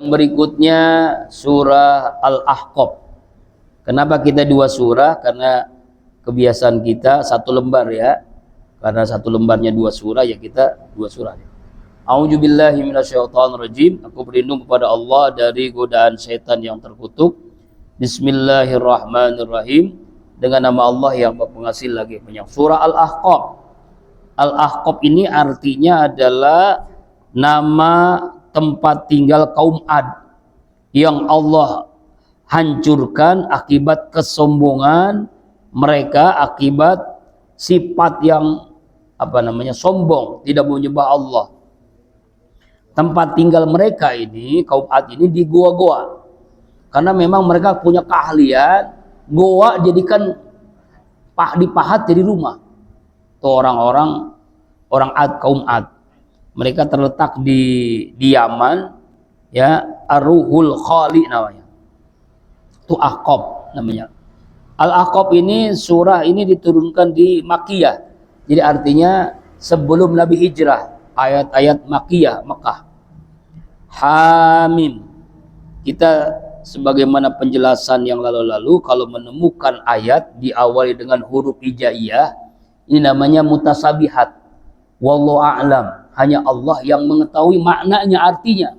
Yang berikutnya surah Al-Ahqaf. Kenapa kita dua surah? Karena kebiasaan kita satu lembar ya. Karena satu lembarnya dua surah ya kita dua surah. A'udzubillahi minasyaitonirrajim. Aku berlindung kepada Allah dari godaan setan yang terkutuk. Bismillahirrahmanirrahim. Dengan nama Allah yang Pengasih lagi Penyayang. Surah Al-Ahqaf. Al-Ahqaf ini artinya adalah nama tempat tinggal kaum Ad yang Allah hancurkan akibat kesombongan mereka, akibat sifat yang sombong, tidak mau menyembah Allah. Tempat tinggal mereka ini, kaum Ad ini di goa-goa, karena memang mereka punya keahlian goa jadikan dipahat jadi rumah. Tuh orang Ad, kaum Ad. Mereka terletak di Yaman, ya, Ar-Ruhul Khali namanya. Itu Ahqaf namanya. Al-Ahqaf ini surah ini diturunkan di Makkiyah. Jadi artinya sebelum Nabi hijrah, ayat-ayat Makkiyah, Mekah. Hamim. Kita sebagaimana penjelasan yang lalu-lalu, kalau menemukan ayat diawali dengan huruf hijaiyah, ini namanya mutasabihat. Wallahu a'lam. Hanya Allah yang mengetahui maknanya, artinya.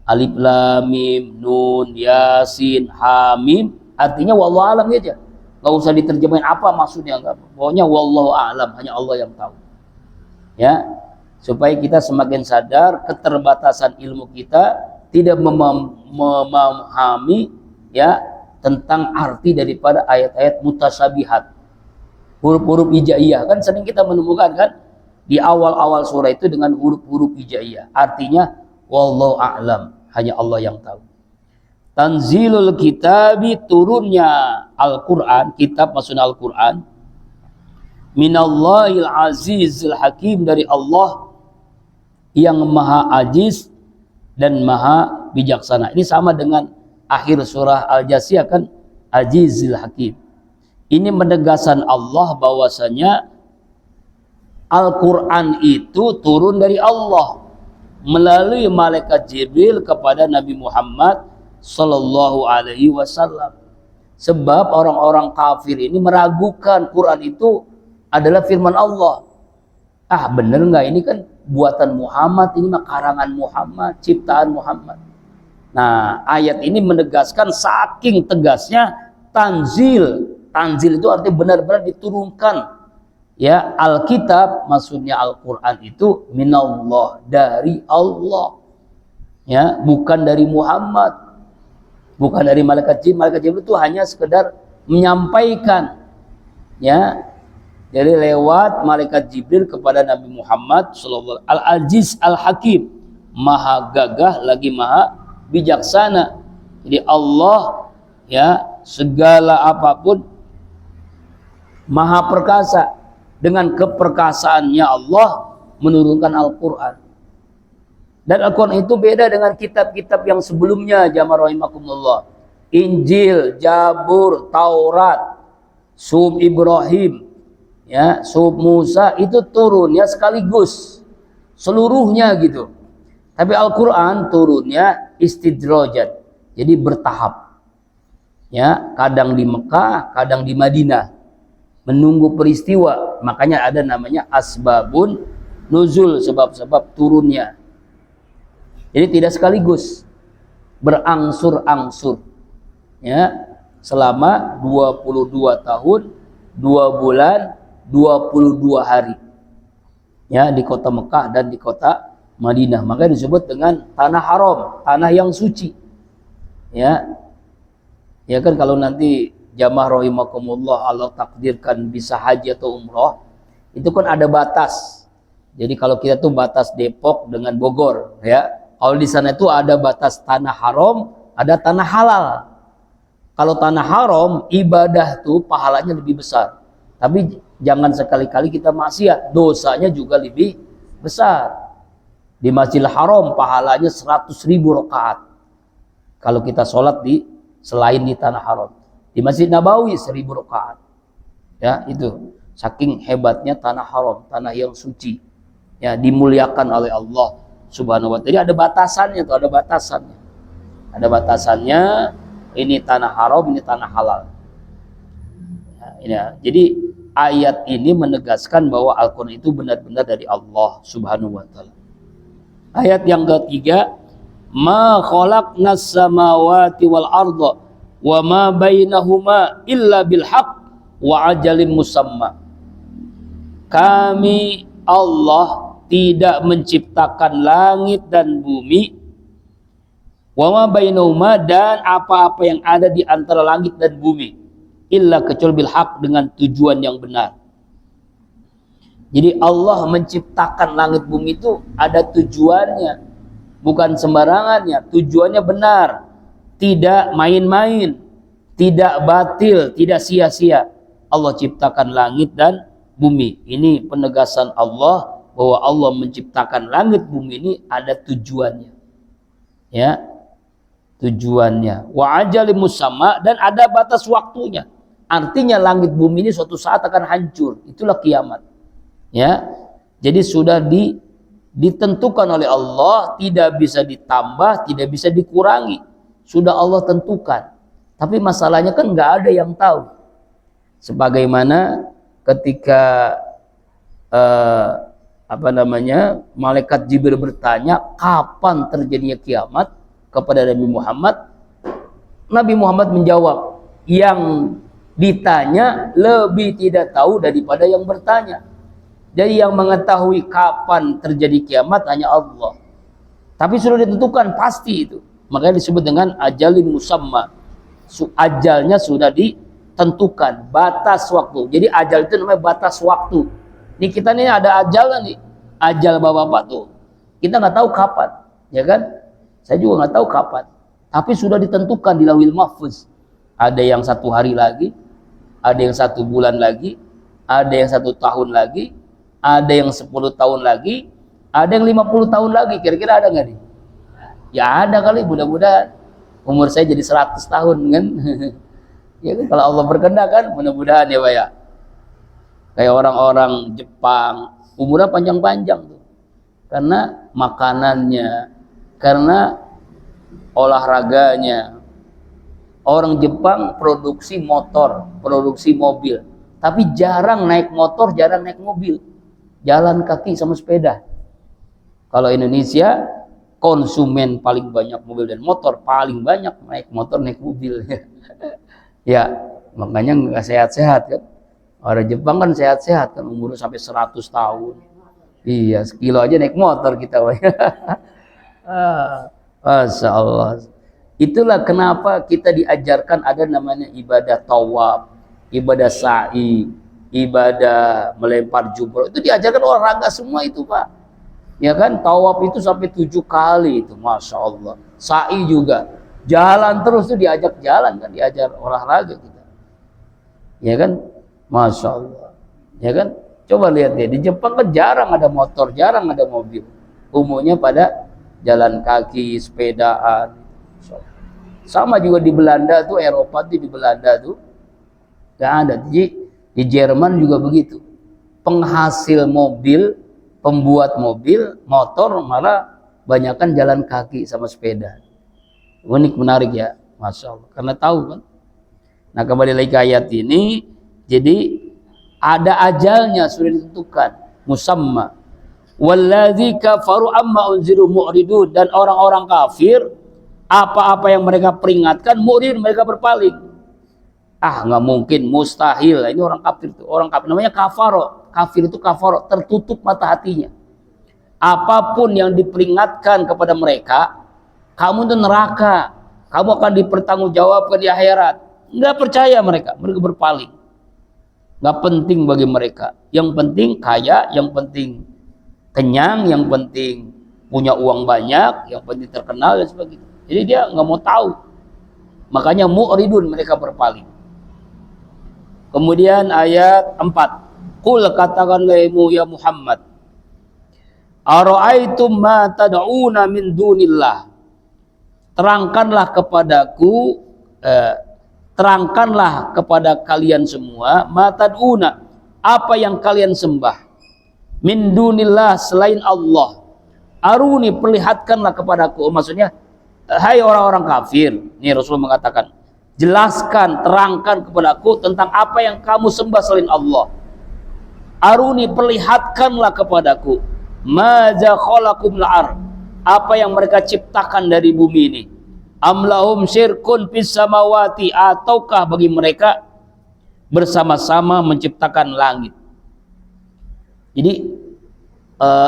Alif lam mim nun yasin hamim, artinya wallahu a'lam aja. Enggak usah diterjemahin apa maksudnya, enggak. Pokoknya wallahu a'lam, hanya Allah yang tahu. Ya, supaya kita semakin sadar keterbatasan ilmu kita, tidak memahami ya tentang arti daripada ayat-ayat mutasabihat. Huruf-huruf hijaiyah kan sering kita menemukan kan di awal-awal surah itu dengan huruf-huruf hijaiyah. Artinya wallahu a'lam, hanya Allah yang tahu. Tanzilul kitabi, turunnya Al-Qur'an, kitab maksudnya Al-Qur'an. Minallahil azizil hakim, dari Allah yang maha aziz dan maha bijaksana. Ini sama dengan akhir surah Al-Jasiyah kan, azizil hakim. Ini menegaskan Allah bahwasanya Al-Quran itu turun dari Allah melalui malaikat Jibril kepada Nabi Muhammad Sallallahu Alaihi Wasallam. Sebab orang-orang kafir ini meragukan Quran itu adalah firman Allah. Ah, bener nggak ini kan buatan Muhammad, ini mah karangan Muhammad, ciptaan Muhammad. Nah, ayat ini menegaskan saking tegasnya tanzil. Tanzil itu artinya benar-benar diturunkan. Ya, Alkitab maksudnya Al-Quran itu minallah, dari Allah, ya, bukan dari Muhammad, bukan dari malaikat Jibril. Malaikat Jibril itu hanya sekedar menyampaikan, ya, jadi lewat malaikat Jibril kepada Nabi Muhammad sallallahu Al-Aziz Al-Hakim, maha gagah lagi maha bijaksana. Jadi Allah, ya, segala apapun maha perkasa. Dengan keperkasaannya Allah menurunkan Al-Quran. Dan Al-Quran itu beda dengan kitab-kitab yang sebelumnya, jamaah rahimakumullah. Injil, Zabur, Taurat, Suhuf Ibrahim, ya, Suhuf Musa, itu turunnya sekaligus, seluruhnya gitu. Tapi Al-Quran turunnya istidrajat, jadi bertahap. Ya, kadang di Mekah, kadang di Madinah. Menunggu peristiwa, makanya ada namanya asbabun nuzul, sebab-sebab turunnya. Jadi tidak sekaligus, berangsur-angsur, ya, selama 22 tahun 2 bulan 22 hari, ya, di kota Mekah dan di kota Madinah. Makanya disebut dengan tanah haram, tanah yang suci, ya. Ya kan, kalau nanti jamaah rahimakumullah Allah takdirkan bisa haji atau umroh, itu kan ada batas. Jadi kalau kita tuh batas Depok dengan Bogor, ya. Kalau di sana itu ada batas tanah haram, ada tanah halal. Kalau tanah haram, ibadah tuh pahalanya lebih besar. Tapi jangan sekali-kali kita maksiat, dosanya juga lebih besar. Di Masjidil Haram pahalanya 100.000 rakaat. Kalau kita sholat selain di tanah haram. Di Masjid Nabawi 1000 rakaat. Ya, itu saking hebatnya tanah haram, tanah yang suci. Ya, dimuliakan oleh Allah Subhanahu wa taala. Jadi ada batasannya tuh, ada batasannya. Ada batasannya, ini tanah haram, ini tanah halal. Jadi ayat ini menegaskan bahwa Al-Quran itu benar-benar dari Allah Subhanahu wa Ta'ala. Ayat yang ketiga, ma khalaqnas samawati wal arda wa ma bainahuma illa bil haqq wa ajalin musamma. Kami Allah tidak menciptakan langit dan bumi, wa ma bainahuma, dan apa-apa yang ada di antara langit dan bumi, illa kecuali bil haq, dengan tujuan yang benar. Jadi Allah menciptakan langit bumi itu ada tujuannya, bukan sembarangannya. Tujuannya benar, tidak main-main, tidak batil, tidak sia-sia. Allah ciptakan langit dan bumi. Ini penegasan Allah bahwa Allah menciptakan langit bumi ini ada tujuannya. Ya, tujuannya. Wa ajalin musamma, dan ada batas waktunya. Artinya langit bumi ini suatu saat akan hancur. Itulah kiamat. Ya. Jadi sudah ditentukan oleh Allah, tidak bisa ditambah, tidak bisa dikurangi. Sudah Allah tentukan. Tapi masalahnya kan nggak ada yang tahu. Sebagaimana ketika malaikat Jibril bertanya kapan terjadinya kiamat kepada Nabi Muhammad. Nabi Muhammad menjawab, yang ditanya lebih tidak tahu daripada yang bertanya. Jadi yang mengetahui kapan terjadi kiamat hanya Allah. Tapi sudah ditentukan pasti itu. Makanya disebut dengan ajalin musamma. Ajalnya sudah ditentukan, batas waktu. Jadi ajal itu namanya batas waktu. Ini kita nih ada ajal nih. Ajal bapak-bapak tuh. Kita nggak tahu kapan, ya kan? Saya juga nggak tahu kapan. Tapi sudah ditentukan di Lauhil Mahfuz. Ada yang 1 hari lagi, ada yang 1 bulan lagi, ada yang 1 tahun lagi, ada yang 10 tahun lagi, ada yang 50 tahun lagi. Kira-kira ada nggak nih? Ya ada kali, mudah-mudahan. Umur saya jadi 100 tahun kan. Ya kan, kalau Allah berkehendak kan, mudah-mudahan ya Pak ya. Kayak orang-orang Jepang, umurnya panjang-panjang tuh. Karena makanannya, karena olahraganya. Orang Jepang produksi motor, produksi mobil, tapi jarang naik motor, jarang naik mobil, jalan kaki sama sepeda. Kalau Indonesia, konsumen paling banyak mobil dan motor, paling banyak naik motor, naik mobil. Ya, makanya nggak sehat-sehat kan. Orang Jepang kan sehat-sehat kan, umurnya sampai 100 tahun. Iya, sekilo aja naik motor kita. Masya Allah. Itulah kenapa kita diajarkan ada namanya ibadah tawaf, ibadah sa'i, ibadah melempar jumroh. Itu diajarkan olahraga semua itu Pak. Ya kan, tawaf itu sampai 7 kali itu, Masya Allah. Sa'i juga, jalan terus tuh, diajak jalan kan, diajar olahraga kita. Ya kan, Masya Allah. Ya kan, coba lihat ya, di Jepang kan jarang ada motor, jarang ada mobil. Umumnya pada jalan kaki, sepedaan. Sama juga di Belanda tuh, Eropa tuh, di Belanda tuh gak ada. Di Jerman juga begitu. Penghasil mobil, pembuat mobil, motor malah banyakkan jalan kaki sama sepeda. Unik, menarik ya, Masya Allah. Karena tahu kan. Nah, kembali lagi ke ayat ini, jadi ada ajalnya sudah ditentukan, musamma. Walladzi kafaru amma unziru mu'ridun, dan orang-orang kafir apa-apa yang mereka peringatkan, murid mereka berpaling. Nggak mungkin, mustahil. Ini orang kafir tuh, orang kafir namanya kafaro. Kafir itu kafaro, tertutup mata hatinya. Apapun yang diperingatkan kepada mereka, kamu itu neraka, kamu akan dipertanggungjawabkan di akhirat. Nggak percaya mereka berpaling. Nggak penting bagi mereka. Yang penting kaya, yang penting kenyang, yang penting punya uang banyak, yang penting terkenal dan sebagainya. Jadi dia nggak mau tahu. Makanya mu'ridun, mereka berpaling. Kemudian ayat 4. Qul, katakanlah ya Muhammad, ara'aitum ma tad'una min dunillah. Terangkanlah kepadaku, terangkanlah kepada kalian semua, ma tad'una, apa yang kalian sembah, min dunillah, selain Allah. Aruni, perlihatkanlah kepadaku. Maksudnya hai orang-orang kafir, nih Rasul mengatakan, jelaskan, terangkan kepadaku tentang apa yang kamu sembah selain Allah. Aruni, perlihatkanlah kepadaku, maza khalaqum la'ar, apa yang mereka ciptakan dari bumi ini. Amlahum syirkun fis samawati, ataukah bagi mereka bersama-sama menciptakan langit. Jadi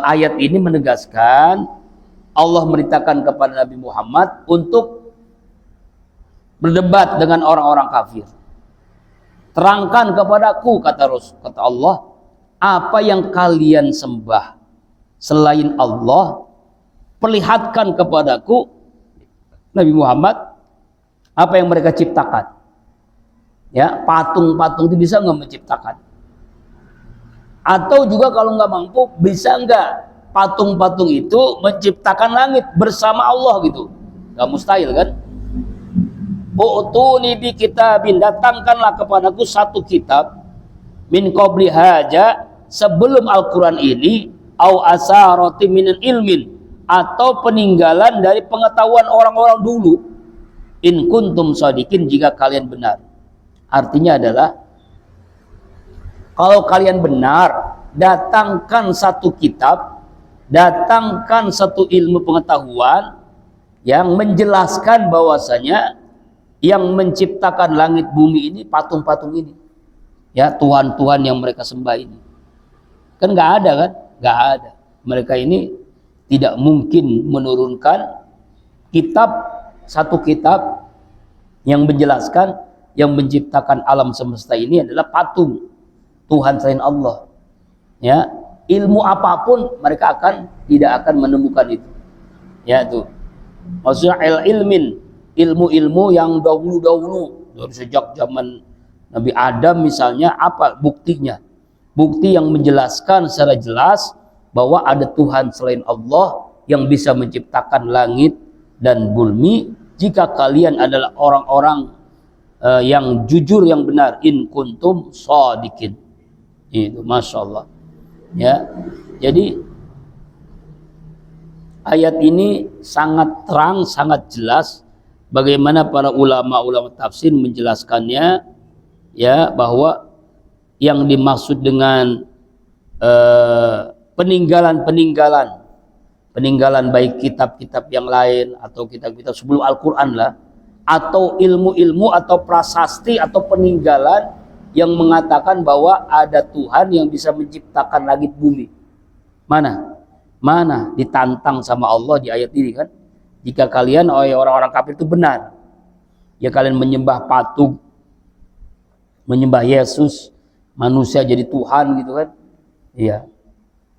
ayat ini menegaskan Allah merintahkan kepada Nabi Muhammad untuk berdebat dengan orang-orang kafir. Terangkan kepadaku, kata Allah, apa yang kalian sembah selain Allah. Perlihatkan kepadaku, Nabi Muhammad, apa yang mereka ciptakan. Ya, patung-patung itu bisa nggak menciptakan? Atau juga kalau nggak mampu, bisa nggak patung-patung itu menciptakan langit bersama Allah gitu? Nggak mustahil kan? U'tuni bi kitabin, datangkanlah kepadaku satu kitab, min qabli haja, sebelum Al-Quran ini, au asarati minal ilmin, atau peninggalan dari pengetahuan orang-orang dulu, in kuntum shadiqin, jika kalian benar. Artinya adalah, kalau kalian benar, datangkan satu kitab, datangkan satu ilmu pengetahuan yang menjelaskan bahwasanya yang menciptakan langit bumi ini patung-patung ini, ya, Tuhan-Tuhan yang mereka sembah ini. Kan nggak ada kan? Nggak ada. Mereka ini tidak mungkin menurunkan satu kitab yang menjelaskan yang menciptakan alam semesta ini adalah patung Tuhan selain Allah. Ya, ilmu apapun mereka tidak akan menemukan itu. Ya, itu maksudnya ilmu-ilmu yang dahulu-dahulu, dari sejak zaman Nabi Adam misalnya, apa buktinya? Bukti yang menjelaskan secara jelas bahwa ada Tuhan selain Allah yang bisa menciptakan langit dan bumi, jika kalian adalah orang-orang yang jujur, yang benar, in kuntum shadiqin. Itu Masya Allah. Ya, jadi ayat ini sangat terang, sangat jelas bagaimana para ulama-ulama tafsir menjelaskannya, ya, bahwa yang dimaksud dengan peninggalan baik kitab-kitab yang lain atau kitab-kitab sebelum Al-Quran lah, atau ilmu-ilmu atau prasasti atau peninggalan yang mengatakan bahwa ada Tuhan yang bisa menciptakan langit bumi. Mana ditantang sama Allah di ayat ini kan? Jika kalian, orang-orang kafir itu benar, ya, kalian menyembah patung, menyembah Yesus, manusia jadi Tuhan gitu kan? Iya.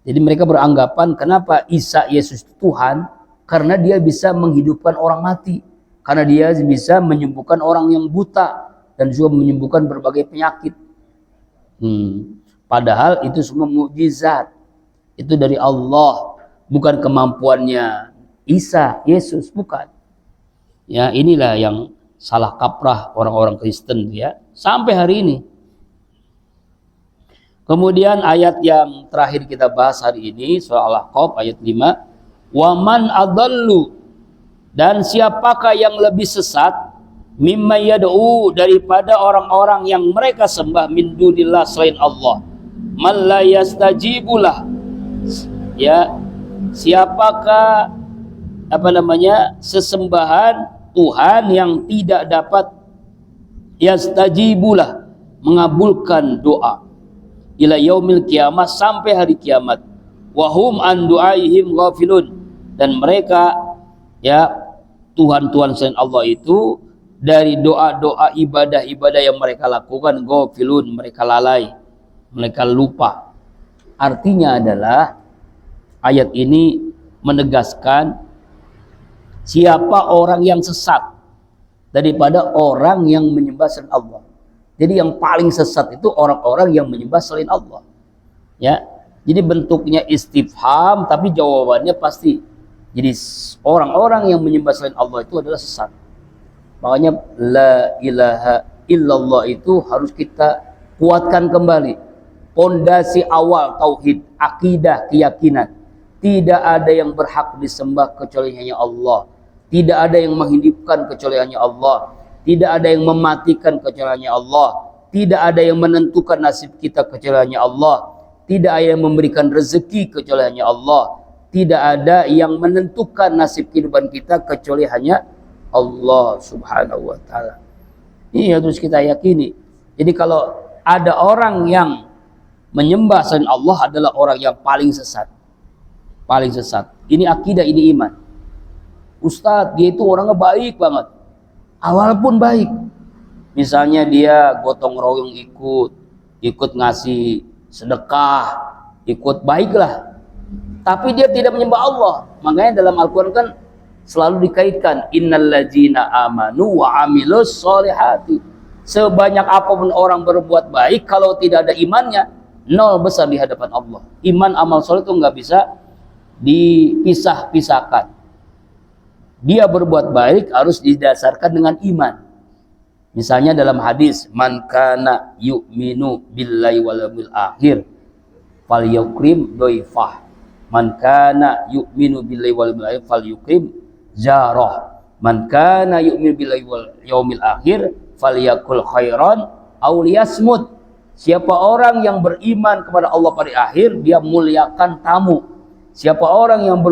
Jadi mereka beranggapan, kenapa Isa Yesus itu Tuhan? Karena dia bisa menghidupkan orang mati, karena dia bisa menyembuhkan orang yang buta, dan juga menyembuhkan berbagai penyakit. Padahal itu semua mukjizat, itu dari Allah, bukan kemampuannya Isa Yesus, bukan. Ya, inilah yang salah kaprah orang-orang Kristen, ya, sampai hari ini. Kemudian ayat yang terakhir kita bahas hari ini, surah Al-Ahqaf ayat 5, waman adallu, dan siapakah yang lebih sesat, mimma yad'u, daripada orang-orang yang mereka sembah min dunillah selain Allah, man la yastajibulah, ya, siapakah sesembahan Tuhan yang tidak dapat yastajibulah, mengabulkan doa, ila yaumil kiamah, sampai hari kiamat, wahum an du'aihim ghafilun, dan mereka, ya, Tuhan-Tuhan selain Allah itu dari doa-doa, ibadah-ibadah yang mereka lakukan, ghafilun, mereka lalai, mereka lupa. Artinya adalah ayat ini menegaskan siapa orang yang sesat daripada orang yang menyembah selain Allah. Jadi yang paling sesat itu orang-orang yang menyembah selain Allah. Ya, jadi bentuknya istifham, tapi jawabannya pasti. Jadi orang-orang yang menyembah selain Allah itu adalah sesat. Makanya la ilaha illallah itu harus kita kuatkan kembali. Pondasi awal tauhid, akidah, keyakinan. Tidak ada yang berhak disembah kecuali hanya Allah. Tidak ada yang menghidupkan kecuali hanya Allah. Tidak ada yang mematikan kecuali hanya Allah. Tidak ada yang menentukan nasib kita kecuali hanya Allah. Tidak ada yang memberikan rezeki kecuali hanya Allah. Tidak ada yang menentukan nasib kehidupan kita kecuali hanya Allah Subhanahu wa taala. Ini harus kita yakini. Jadi kalau ada orang yang menyembah selain Allah adalah orang yang paling sesat. Paling sesat. Ini akidah, ini iman. Ustadz, dia itu orangnya baik banget. Awal pun baik. Misalnya dia gotong royong ikut ngasih sedekah, ikut baiklah. Tapi dia tidak menyembah Allah. Makanya dalam Al-Quran kan selalu dikaitkan innalladzina amanu wa amilus solihati. Sebanyak apapun orang berbuat baik, kalau tidak ada imannya, nol besar di hadapan Allah. Iman amal soleh itu nggak bisa dipisah-pisahkan. Dia berbuat baik harus didasarkan dengan iman. Misalnya dalam hadis, man kana yu'minu billahi wal yawmil akhir falyukrim doifah. Man kana yu'minu billahi wal yawmil akhir falyukrim jarah. Man kana yu'minu billahi wal yawmil akhir falyakul khairan aw liyasmut. Siapa orang yang beriman kepada Allah pada akhir, dia muliakan tamu. Siapa orang yang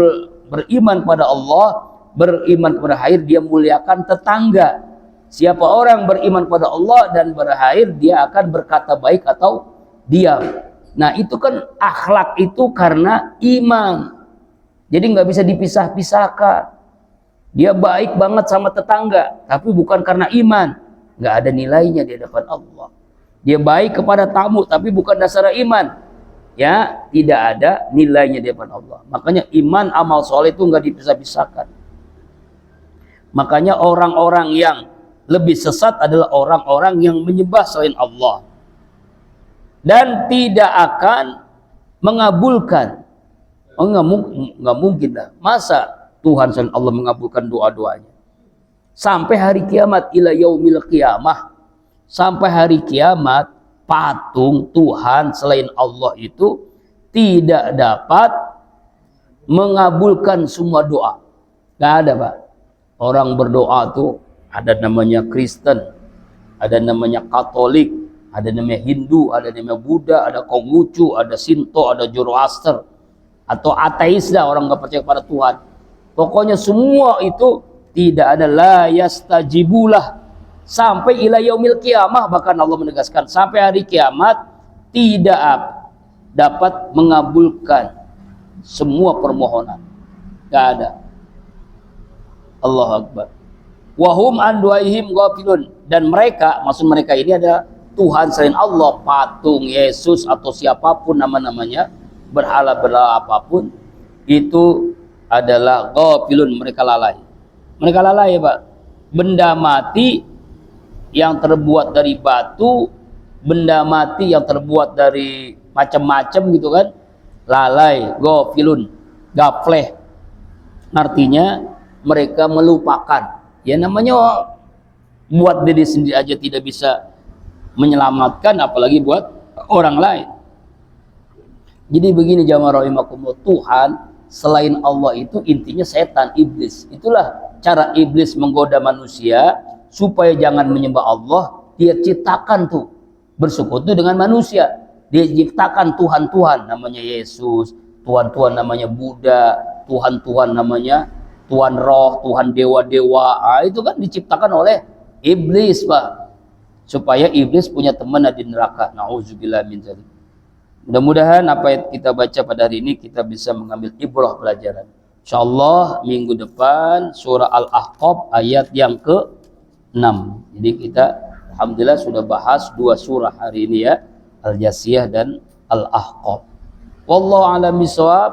beriman kepada Allah, beriman kepada akhir, dia muliakan tetangga. Siapa orang beriman kepada Allah dan berakhir, dia akan berkata baik atau diam. Nah itu kan akhlak itu karena iman. Jadi nggak bisa dipisah-pisahkan. Dia baik banget sama tetangga, tapi bukan karena iman. Nggak ada nilainya di hadapan Allah. Dia baik kepada tamu, tapi bukan dasar iman. Ya, tidak ada nilainya di hadapan Allah. Makanya iman amal soleh itu nggak dipisah-pisahkan. Makanya orang-orang yang lebih sesat adalah orang-orang yang menyembah selain Allah dan tidak akan mengabulkan. Nggak mungkin lah. Masa Tuhan selain Allah mengabulkan doa-doanya? Sampai hari kiamat, ila yaumil qiyamah. Sampai hari kiamat, patung Tuhan selain Allah itu tidak dapat mengabulkan semua doa. Nggak ada, Pak. Orang berdoa tuh ada namanya Kristen, ada namanya Katolik, ada namanya Hindu, ada namanya Buddha, ada Konghucu, ada Sinto, ada Zoroaster, atau ateis dah, orang nggak percaya kepada Tuhan. Pokoknya semua itu tidak ada la yastajibulah sampai ila yaumil qiyamah. Bahkan Allah menegaskan sampai hari kiamat tidak dapat mengabulkan semua permohonan. Nggak ada. Allahu Akbar. Wahum an duaihim ghafilun. Dan mereka, maksud mereka ini ada Tuhan selain Allah, patung, Yesus atau siapapun nama-namanya, berhala-berhala apapun, itu adalah ghafilun, mereka lalai. Mereka lalai ya Pak. Benda mati yang terbuat dari batu, benda mati yang terbuat dari macam-macam gitu kan, lalai, ghafilun, gafleh. Artinya mereka melupakan. Ya namanya buat diri sendiri aja tidak bisa menyelamatkan, apalagi buat orang lain. Jadi begini jamaah rahimakumullah, Tuhan selain Allah itu intinya setan, iblis. Itulah cara iblis menggoda manusia supaya jangan menyembah Allah. Dia ciptakan tuh bersekutu dengan manusia. Dia ciptakan Tuhan-Tuhan namanya Yesus, Tuhan-Tuhan namanya Buddha, Tuhan-Tuhan namanya Tuhan roh, Tuhan dewa-dewa. Itu kan diciptakan oleh iblis, Pak. Supaya iblis punya teman di neraka. Nauzubillah min dzalik. Mudah-mudahan apa yang kita baca pada hari ini kita bisa mengambil ibrah pelajaran. Insyaallah minggu depan surah Al-Ahqaf ayat yang ke-6. Jadi kita alhamdulillah sudah bahas 2 surah hari ini ya, Al-Jasiyah dan Al-Ahqaf. Wallahu a'lam bishawab.